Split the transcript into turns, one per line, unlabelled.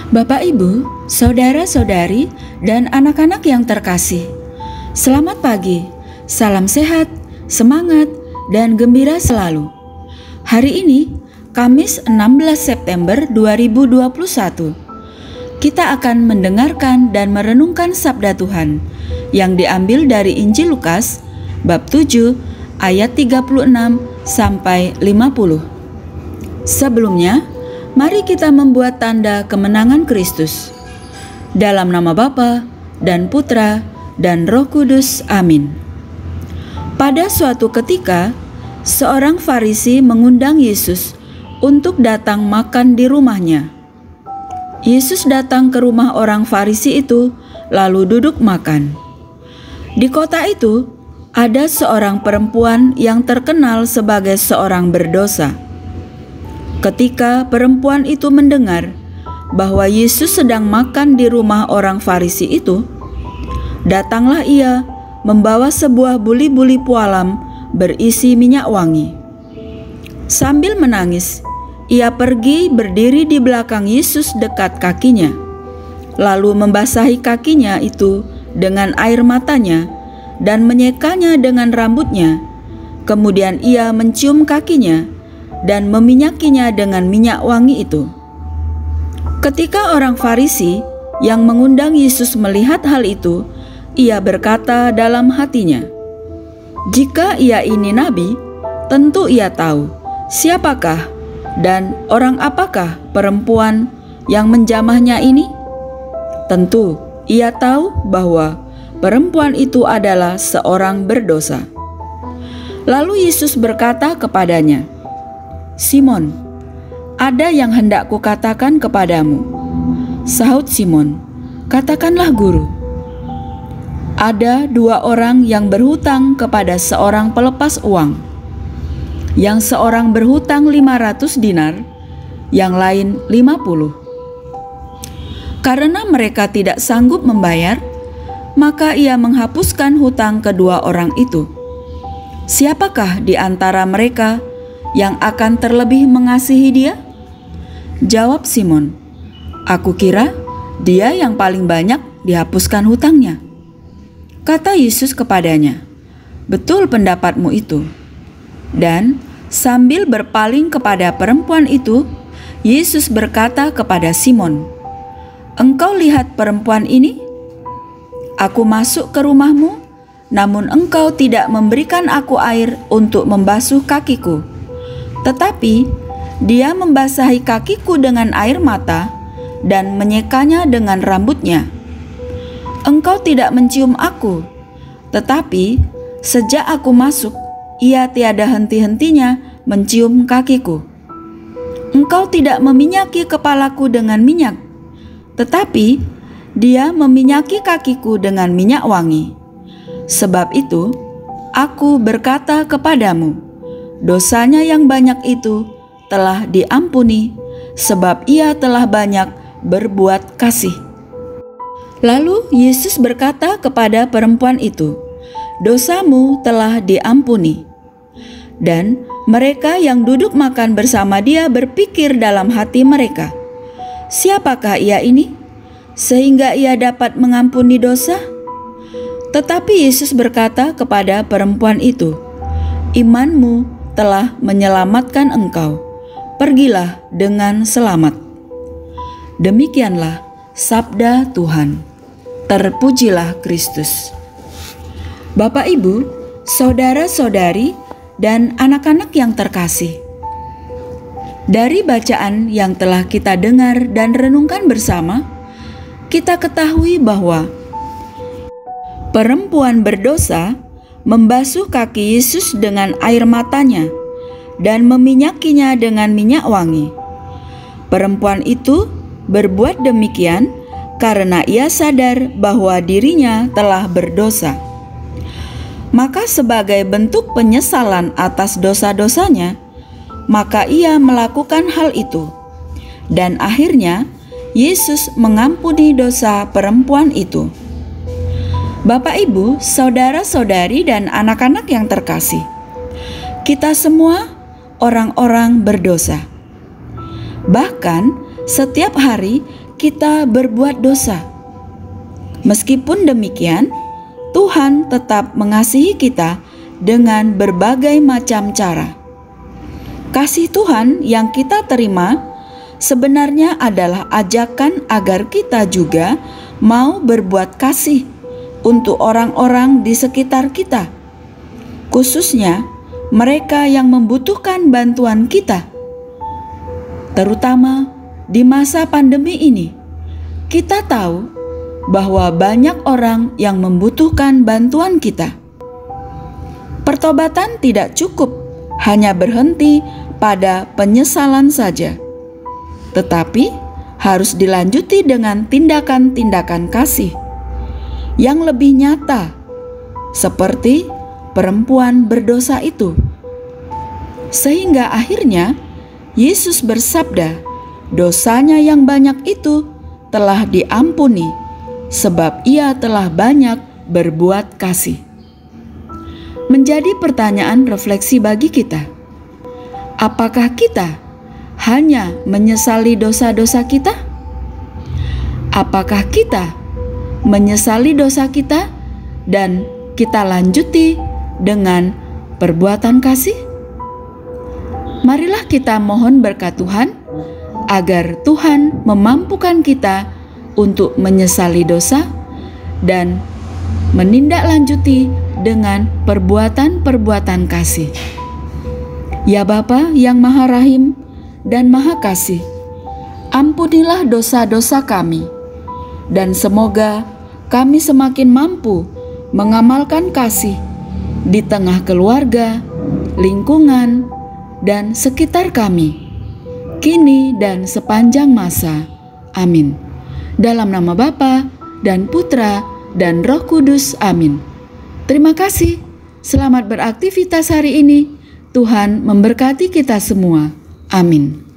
Bapak, Ibu, saudara-saudari, dan anak-anak yang terkasih, selamat pagi, salam sehat, semangat, dan gembira selalu. Hari ini, Kamis 16 September 2021, kita akan mendengarkan dan merenungkan sabda Tuhan yang diambil dari Injil Lukas, bab 7, ayat 36 sampai 50. Sebelumnya, mari kita membuat tanda kemenangan Kristus. Dalam nama Bapa dan Putra dan Roh Kudus. Amin. Pada suatu ketika, seorang Farisi mengundang Yesus untuk datang makan di rumahnya. Yesus datang ke rumah orang Farisi itu, lalu duduk makan. Di kota itu, ada seorang perempuan yang terkenal sebagai seorang berdosa. Ketika perempuan itu mendengar bahwa Yesus sedang makan di rumah orang Farisi itu, datanglah ia membawa sebuah buli-buli pualam berisi minyak wangi. Sambil menangis, ia pergi berdiri di belakang Yesus dekat kakinya, lalu membasahi kakinya itu dengan air matanya dan menyekanya dengan rambutnya. Kemudian ia mencium kakinya dan meminyakinya dengan minyak wangi itu. Ketika orang Farisi yang mengundang Yesus melihat hal itu, ia berkata dalam hatinya, "Jika ia ini nabi, tentu ia tahu siapakah dan orang apakah perempuan yang menjamahnya ini. Tentu ia tahu bahwa perempuan itu adalah seorang berdosa." Lalu Yesus berkata kepadanya, "Simon, ada yang hendak kukatakan kepadamu." Sahut Simon, "Katakanlah Guru." Ada dua orang yang berhutang kepada seorang pelepas uang. Yang seorang berhutang 500 dinar, yang lain 50. Karena mereka tidak sanggup membayar, maka ia menghapuskan hutang kedua orang itu. Siapakah di antara mereka yang akan terlebih mengasihi dia? Jawab Simon, "Aku kira dia yang paling banyak dihapuskan hutangnya." Kata Yesus kepadanya, "Betul pendapatmu itu." Dan sambil berpaling kepada perempuan itu, Yesus berkata kepada Simon, "Engkau lihat perempuan ini? Aku masuk ke rumahmu, namun engkau tidak memberikan aku air untuk membasuh kakiku. Tetapi dia membasahi kakiku dengan air mata dan menyekanya dengan rambutnya. Engkau tidak mencium aku, tetapi sejak aku masuk, ia tiada henti-hentinya mencium kakiku. Engkau tidak meminyaki kepalaku dengan minyak, tetapi dia meminyaki kakiku dengan minyak wangi. Sebab itu, aku berkata kepadamu, dosanya yang banyak itu telah diampuni, sebab ia telah banyak berbuat kasih." Lalu Yesus berkata kepada perempuan itu, "Dosamu telah diampuni." Dan mereka yang duduk makan bersama dia berpikir dalam hati mereka, "Siapakah ia ini, sehingga ia dapat mengampuni dosa?" Tetapi Yesus berkata kepada perempuan itu, "Imanmu telah menyelamatkan engkau. Pergilah dengan selamat." Demikianlah sabda Tuhan. Terpujilah Kristus. Bapak, Ibu, saudara-saudari, dan anak-anak yang terkasih, dari bacaan yang telah kita dengar dan renungkan bersama, kita ketahui bahwa perempuan berdosa membasuh kaki Yesus dengan air matanya dan meminyakinya dengan minyak wangi. Perempuan itu berbuat demikian karena ia sadar bahwa dirinya telah berdosa. Maka sebagai bentuk penyesalan atas dosa-dosanya, maka ia melakukan hal itu. Dan akhirnya Yesus mengampuni dosa perempuan itu. Bapak, Ibu, saudara-saudari, dan anak-anak yang terkasih, kita semua orang-orang berdosa. Bahkan setiap hari kita berbuat dosa. Meskipun demikian, Tuhan tetap mengasihi kita dengan berbagai macam cara. Kasih Tuhan yang kita terima sebenarnya adalah ajakan agar kita juga mau berbuat kasih untuk orang-orang di sekitar kita, khususnya mereka yang membutuhkan bantuan kita. Terutama di masa pandemi ini, kita tahu bahwa banyak orang yang membutuhkan bantuan kita. Pertobatan tidak cukup hanya berhenti pada penyesalan saja, tetapi harus dilanjuti dengan tindakan-tindakan kasih yang lebih nyata, seperti perempuan berdosa itu. Sehingga akhirnya Yesus bersabda, dosanya yang banyak itu telah diampuni, sebab ia telah banyak berbuat kasih. Menjadi pertanyaan refleksi bagi kita, apakah kita hanya menyesali dosa-dosa kita? Apakah kita menyesali dosa kita dan kita lanjuti dengan perbuatan kasih? Marilah kita mohon berkat Tuhan agar Tuhan memampukan kita untuk menyesali dosa dan menindaklanjuti dengan perbuatan-perbuatan kasih. Ya Bapa yang Maha Rahim dan Maha Kasih, ampunilah dosa-dosa kami, dan semoga kami semakin mampu mengamalkan kasih di tengah keluarga, lingkungan, dan sekitar kami, kini dan sepanjang masa. Amin. Dalam nama Bapa dan Putra dan Roh Kudus. Amin. Terima kasih. Selamat beraktivitas hari ini. Tuhan memberkati kita semua. Amin.